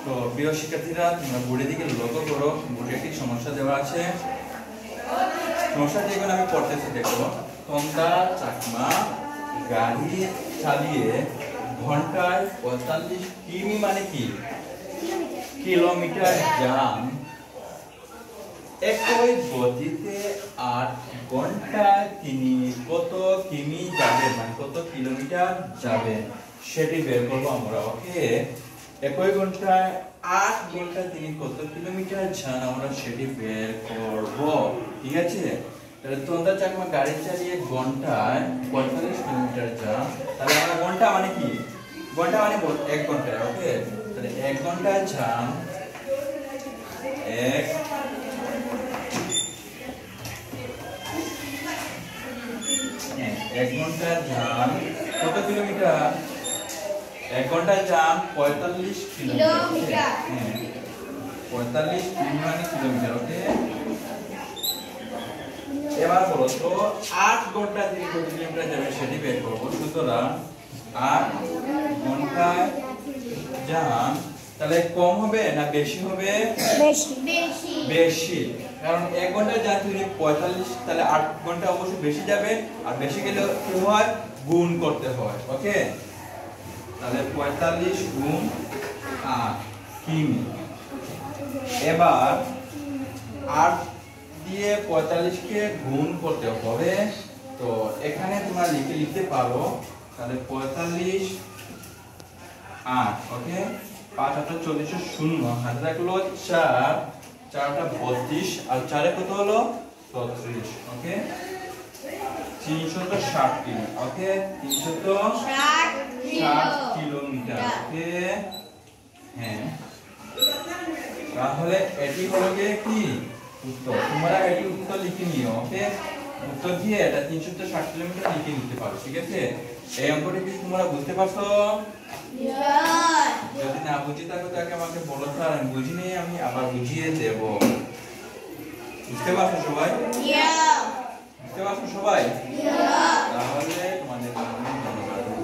তো প্রিয় শিক্ষার্থীরা, তোমরা বোর্ডের দিকে লক্ষ্য করো। বোর্ডে একটি সমস্যা দেওয়া আছে। সমস্যাটি এখন আমি পড়তেছি, দেখো। তন্দা চাকমা গাড়ি চালিয়ে ঘন্টায় 45 কিমি মানে কি কিলোমিটার যান একই গতিতে 8 ঘন্টায় তিনি কত কিমি যাবে, মানে কত কিলোমিটার যাবে সেটি বের করবো আমরা। ওকে, একই ঘন্টায় 8 ঘন্টা তিনি কত কিলোমিটার যান আমরা সেটি বের করব। ঠিক আছে, তাহলে তন্দা চাকমা গাড়ি চালিয়ে ঘন্টায় 45 কিলোমিটার যান। তাহলে আমরা ঘন্টা মানে কি, ঘন্টা মানে 1 ঘন্টা। ওকে, তাহলে 1 ঘন্টায় যান 1 ঘন্টায় যান কত কিলোমিটার? 1 ঘন্টায় যান 45 কিলোমিটার। 45 মানে কিলোমিটার। ওকে, এবার বলো তো 8 ঘন্টা তিনি কত কিলোমিটার যাবে সেটি বের করবো। সুতরাং 8 ঘন্টায় যান, তাহলে কম হবে না বেশি হবে? বেশি। কারণ 1 ঘন্টায় যান তুমি 45, তাহলে 8 ঘন্টা অবশ্যই বেশি যাবে। আর বেশি গেলে কি হয়? গুণ করতে হয়। ওকে, তাহলে 45 গুণ 8 কিমি। এবার 8 দিয়ে 45 কে গুণ করতে হবে। তো এখানে তোমরা লিখতে পারো, তাহলে 45 8। ওকে, 5 8 40 শূন্য, হাতে রাখলো 4, 4টা 32 আর 4 এ কত হলো? 36। ওকে, 360 কিমি। ওকে, 360 কিলোমিটার। ওকে, হ্যাঁ, তাহলে এটি হলো কি উত্তর। তোমরা এটি উত্তর লিখে নিও। ওকে, উত্তর দিয়ে এটা 360 কিলোমিটার লিখে নিতে পারো। ঠিক আছে, এই অঙ্কটি কি তোমরা বুঝতে পারছো? যদি না বুঝি থাকো তাকে আমাকে বলো, স্যার আমি বুঝিনি, আমি আবার বুঝিয়ে দেব। বুঝতে পারছো সবাই? বুঝতে পারছো সবাই? তাহলে